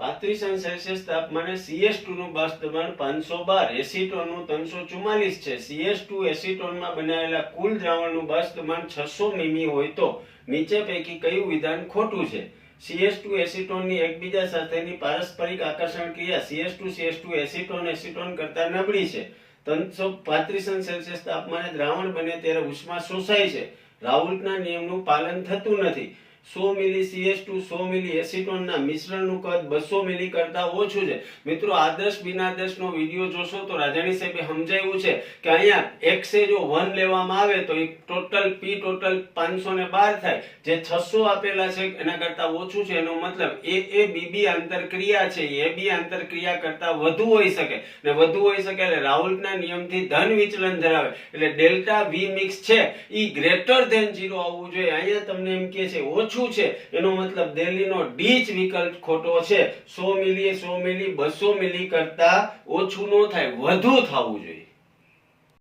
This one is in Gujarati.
35°C તાપમાને CS2 નું બાષ્પ દબાણ 512, એસીટોનનું 344 છે. CS2 એસીટોનમાં બનાવેલા કુલ દ્રાવણનું બાષ્પ દબાણ 600 મીમી હોય તો નીચે પૈકી કયું વિધાન ખોટું છે? CS2 એસીટોનની એકબીજા સાથેની પારસ્પરિક આકર્ષણ ક્રિયા CS2 એસીટોન કરતા નબળી છે. 335°C તાપમાને દ્રાવણ બને ત્યારે ઉષ્મા શોષાય છે. રાઉલ્ટના નિયમનું પાલન થતું નથી. 100 મિલી CS2 100 મિલી એસીટોનના મિશ્રણનું કદ 200 મિલી કરતા ઓછું છે. મિત્રો, આદર્શ બિનાદર્શનો વિડીયો જોશો તો રાજાણી સાહેબે સમજાવ્યું છે કે અહીંયા x જો 1 લેવામાં આવે તો ટોટલ p ટોટલ 512 થાય. જે 600 આપેલા છે એના કરતા ઓછું છે. એનો મતલબ AABB આંતરક્રિયા છે એ AB આંતરક્રિયા કરતા વધુ હોઈ શકે ને વધુ હોઈ શકે એટલે રાઉલ્ટના નિયમથી ધન વિચલન ધરાવે એટલે ડેલ્ટા V મિક્સ છે ઈ ગ્રેટર ધેન 0 આવવું જોઈએ. અહીંયા તમને એમ કહે છે ઓછું છે એનો મતલબ દિલ્હીનો ડી જ વિકલ્પ ખોટો છે. 100 મિલી 200 મિલી કરતા ઓછું ન થાય, વધુ થવું જોઈએ.